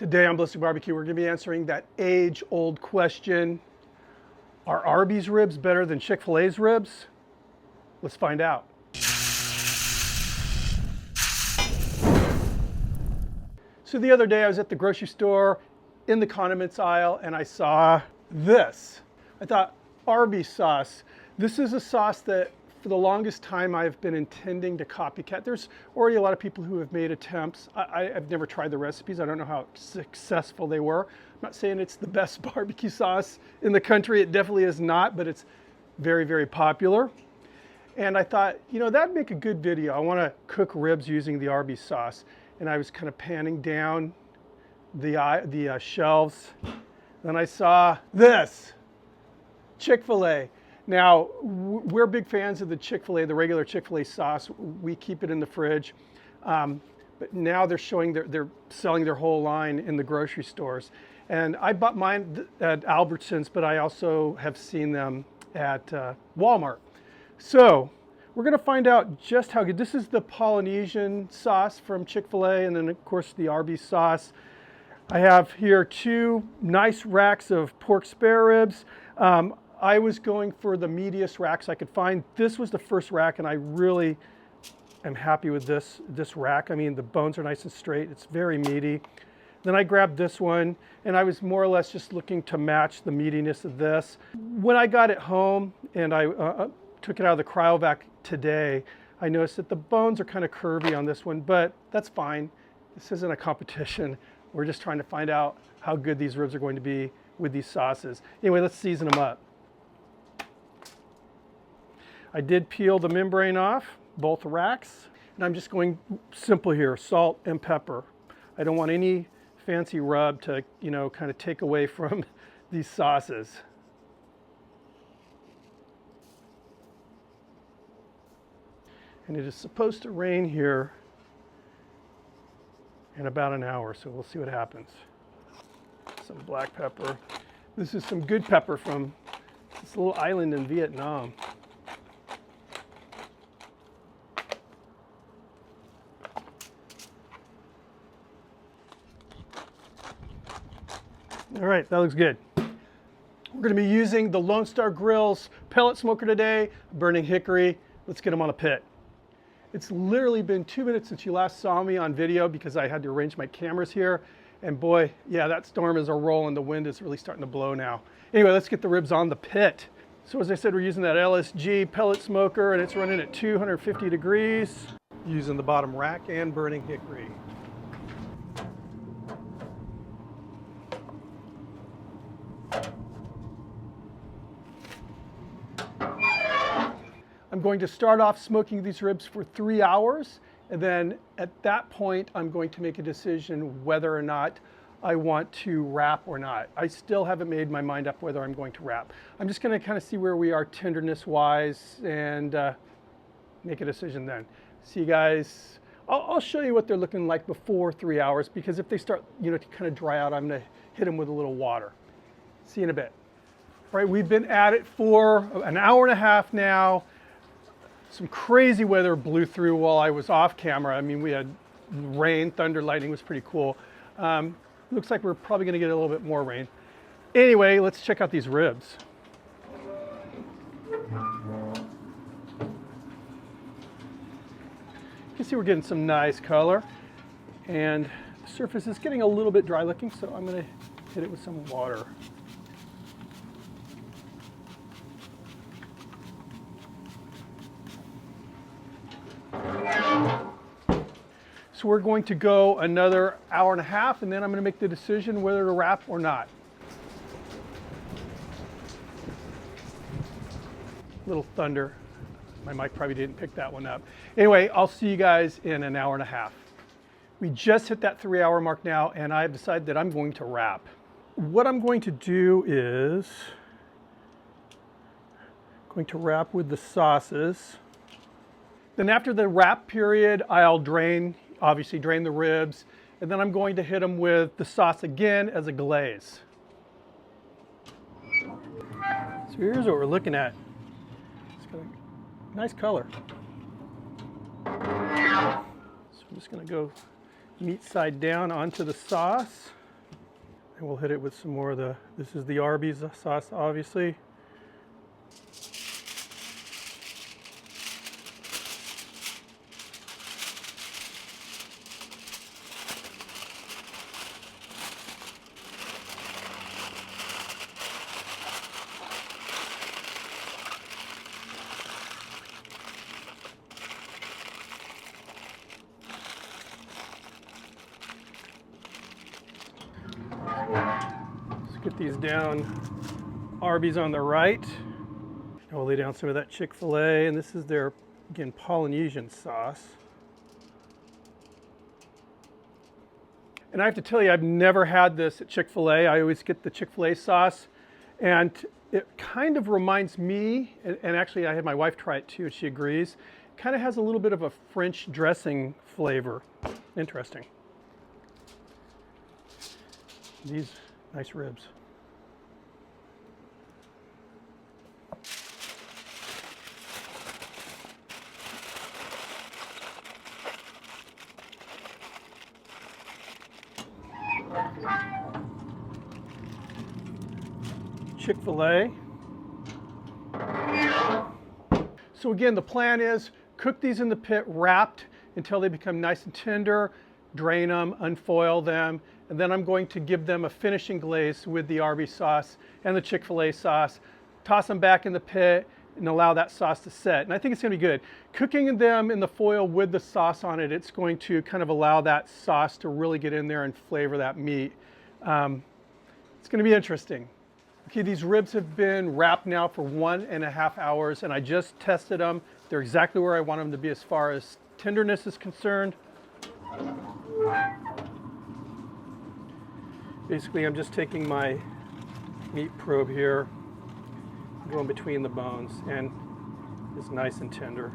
Today on Ballistic BBQ, we're going to be answering that age-old question, are Arby's ribs better than Chick-Fil-A's ribs? Let's find out. So the other day I was at the grocery store in the condiments aisle and I saw this. I thought, Arby sauce. This is a sauce that for the longest time I've been intending to copycat. There's already a lot of people who have made attempts. I've never tried the recipes. I don't know how successful they were. I'm not saying it's the best barbecue sauce in the country. It definitely is not, but it's very, very popular. And I thought, you know, that'd make a good video. I want to cook ribs using the Arby sauce. And I was kind of panning down the shelves. Then I saw this, Chick-fil-A. Now, we're big fans of the Chick-fil-A, the regular Chick-fil-A sauce. We keep it in the fridge. But now they're showing, they're selling their whole line in the grocery stores. And I bought mine at Albertsons, but I also have seen them at Walmart. So we're going to find out just how good. This is the Polynesian sauce from Chick-fil-A, and then of course the Arby's sauce. I have here two nice racks of pork spare ribs. I was going for the meatiest racks I could find. This was the first rack, and I really am happy with this rack. I mean, the bones are nice and straight. It's very meaty. Then I grabbed this one, and I was more or less just looking to match the meatiness of this. When I got it home and I took it out of the cryovac today, I noticed that the bones are kind of curvy on this one, but that's fine. This isn't a competition. We're just trying to find out how good these ribs are going to be with these sauces. Anyway, let's season them up. I did peel the membrane off, both racks, and I'm just going simple here, salt and pepper. I don't want any fancy rub to, you know, kind of take away from these sauces. And it is supposed to rain here in about an hour, so we'll see what happens. Some black pepper. This is some good pepper from this little island in Vietnam. All right, that looks good. We're going to be using the Lone Star Grill's pellet smoker today, burning hickory. Let's get them on a pit. It's literally been 2 minutes since you last saw me on video because I had to arrange my cameras here. And boy, yeah, that storm is a rolling. The wind is really starting to blow now. Anyway, let's get the ribs on the pit. So as I said, we're using that LSG pellet smoker, and it's running at 250 degrees, using the bottom rack and burning hickory. I'm going to start off smoking these ribs for 3 hours, and then at that point I'm going to make a decision whether or not I want to wrap or not. I still haven't made my mind up whether I'm going to wrap. I'm just going to kind of see where we are tenderness wise and make a decision then. See you guys. I'll show you what they're looking like before 3 hours, because if they start, you know, to kind of dry out, I'm going to hit them with a little water. See you in a bit. All right, we've been at it for an hour and a half now. Some crazy weather blew through while I was off camera. I mean, we had rain, thunder, lightning. Was pretty cool. Looks like we're probably going to get a little bit more rain. Anyway, let's check out these ribs. You can see we're getting some nice color, and the surface is getting a little bit dry looking, so I'm going to hit it with some water. So we're going to go another hour and a half, and then I'm going to make the decision whether to wrap or not. Little thunder. My mic probably didn't pick that one up. Anyway, I'll see you guys in an hour and a half. We just hit that 3 hour mark now, and I've decided that I'm going to wrap. What I'm going to do is going to wrap with the sauces. Then after the wrap period, I'll obviously drain the ribs, and then I'm going to hit them with the sauce again as a glaze. So here's what we're looking at. It's got a nice color. So I'm just going to go meat side down onto the sauce. And we'll hit it with some more of this is the Arby's sauce, obviously. Let's get these down. Arby's on the right. And we'll lay down some of that Chick-fil-A, and this is their, again, Polynesian sauce. And I have to tell you, I've never had this at Chick-fil-A. I always get the Chick-fil-A sauce, and it kind of reminds me, and actually I had my wife try it too, and she agrees, it kind of has a little bit of a French dressing flavor. Interesting. These nice ribs. Chick-fil-A. So again, the plan is cook these in the pit wrapped until they become nice and tender, drain them, unfoil them, and then I'm going to give them a finishing glaze with the Arby's sauce and the Chick-fil-A sauce, toss them back in the pit and allow that sauce to set. And I think it's going to be good. Cooking them in the foil with the sauce on it, it's going to kind of allow that sauce to really get in there and flavor that meat. It's going to be interesting. Okay, these ribs have been wrapped now for 1.5 hours, and I just tested them. They're exactly where I want them to be as far as tenderness is concerned. Basically, I'm just taking my meat probe here, going between the bones, and it's nice and tender.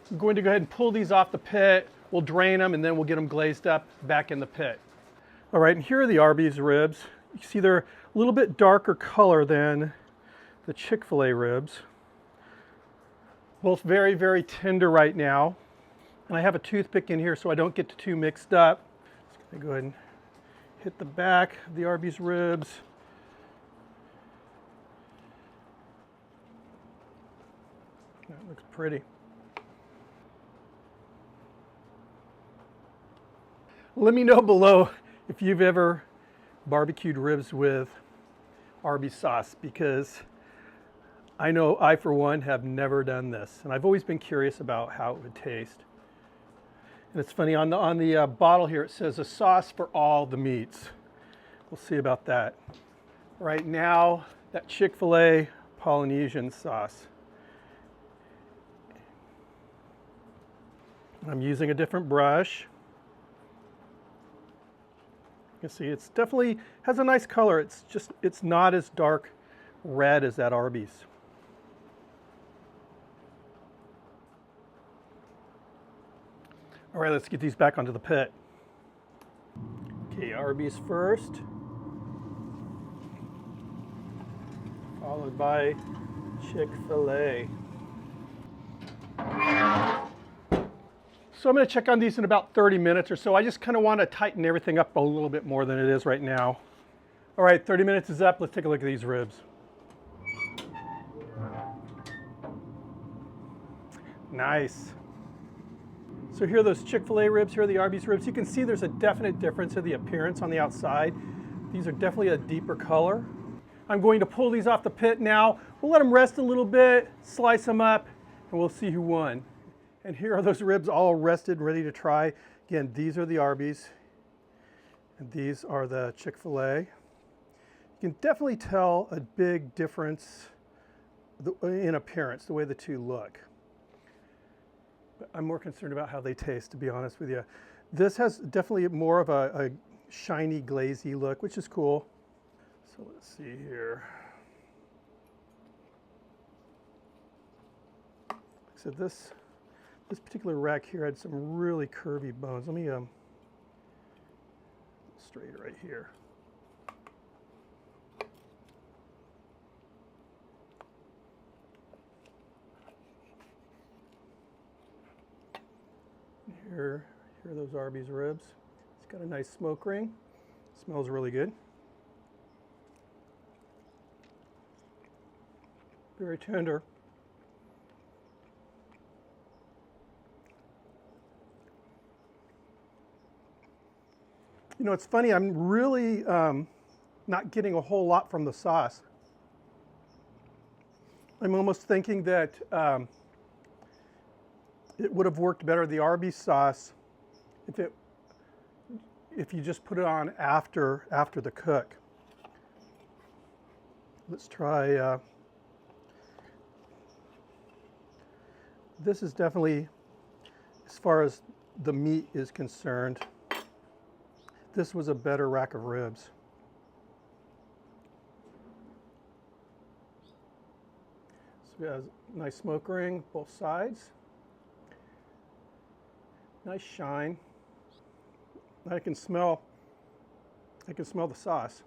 I'm going to go ahead and pull these off the pit. We'll drain them, and then we'll get them glazed up back in the pit. All right, and here are the Arby's ribs. You see they're a little bit darker color than the Chick-fil-A ribs. Both very, very tender right now. And I have a toothpick in here so I don't get too mixed up. Just gonna go ahead and hit the back of the Arby's ribs. That looks pretty. Let me know below if you've ever barbecued ribs with Arby's sauce, because I know I, for one, have never done this, and I've always been curious about how it would taste. And it's funny, on the bottle here it says a sauce for all the meats. We'll see about that. Right now, that Chick-fil-A Polynesian sauce. I'm using a different brush. You can see it's definitely has a nice color. It's not as dark red as that Arby's. All right, let's get these back onto the pit. Okay, Arby's first, followed by Chick-fil-A. So I'm going to check on these in about 30 minutes or so. I just kind of want to tighten everything up a little bit more than it is right now. All right, 30 minutes is up. Let's take a look at these ribs. Nice. So here are those Chick-fil-A ribs, here are the Arby's ribs. You can see there's a definite difference in the appearance on the outside. These are definitely a deeper color. I'm going to pull these off the pit now. We'll let them rest a little bit, slice them up, and we'll see who won. And here are those ribs all rested, ready to try. Again, these are the Arby's, and these are the Chick-fil-A. You can definitely tell a big difference in appearance, the way the two look. But I'm more concerned about how they taste, to be honest with you. This has definitely more of a shiny, glazy look, which is cool. So let's see here. Like I said, this particular rack here had some really curvy bones. Let me straight right here. Here are those Arby's ribs. It's got a nice smoke ring. Smells really good. Very tender. You know, it's funny, I'm really not getting a whole lot from the sauce. I'm almost thinking that it would have worked better, the Arby sauce, if you just put it on after the cook. Let's try, this is definitely, as far as the meat is concerned, this was a better rack of ribs. So it has a nice smoke ring, both sides. Nice shine. I can smell the sauce.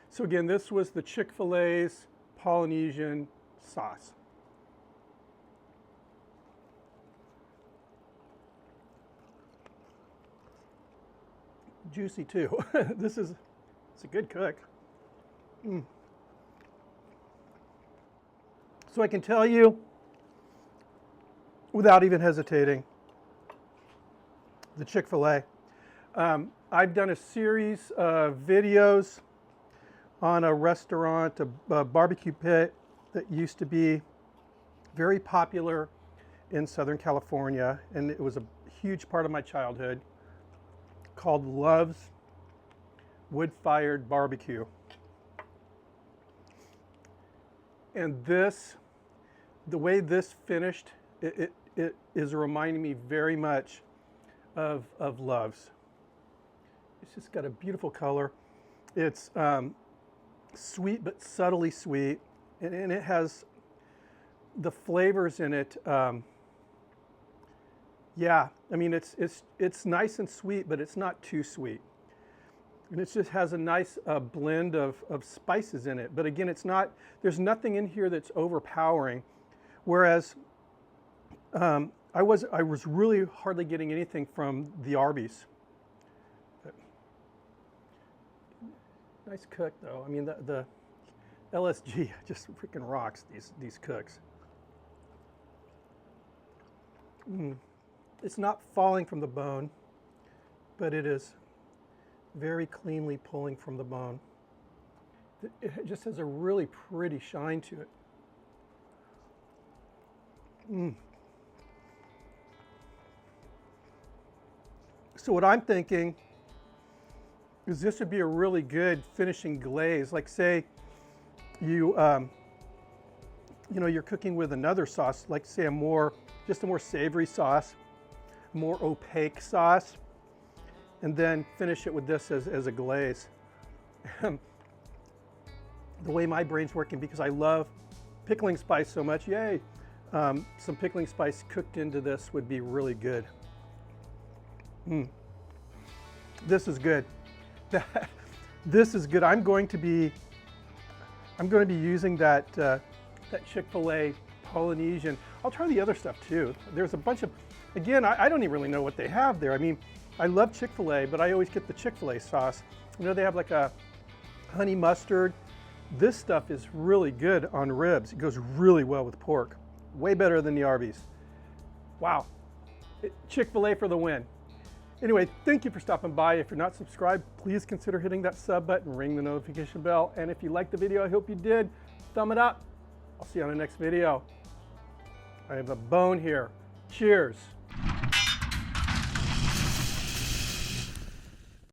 So again, this was the Chick-fil-A's Polynesian sauce. Juicy too. It's a good cook. So I can tell you, without even hesitating, the Chick-fil-A. I've done a series of videos on a restaurant, a barbecue pit that used to be very popular in Southern California, and it was a huge part of my childhood, called Love's Wood-Fired Barbecue. And this, the way this finished, it is reminding me very much of Love's. It's just got a beautiful color. It's sweet but subtly sweet, and it has the flavors in it. Yeah, I mean it's nice and sweet, but it's not too sweet, and it just has a nice blend of spices in it. But again, it's not. There's nothing in here that's overpowering. Whereas I was really hardly getting anything from the Arby's. Nice cook though. I mean the LSG just freaking rocks these cooks. It's not falling from the bone, but it is very cleanly pulling from the bone. It just has a really pretty shine to it. So what I'm thinking is this would be a really good finishing glaze. Like say you know, you're cooking with another sauce, like say just a more savory sauce, more opaque sauce, and then finish it with this as a glaze. The way my brain's working, because I love pickling spice so much, yay, some pickling spice cooked into this would be really good. This is good. This is good. I'm going to be using that Chick-fil-A Polynesian. I'll try the other stuff too. There's a bunch of, again, I don't even really know what they have there. I mean, I love Chick-fil-A, but I always get the Chick-fil-A sauce. You know, they have like a honey mustard. This stuff is really good on ribs. It goes really well with pork. Way better than the Arby's. Wow. Chick-fil-A for the win. Anyway, thank you for stopping by. If you're not subscribed, please consider hitting that sub button, ring the notification bell. And if you liked the video, I hope you did, thumb it up. I'll see you on the next video. I have a bone here. Cheers.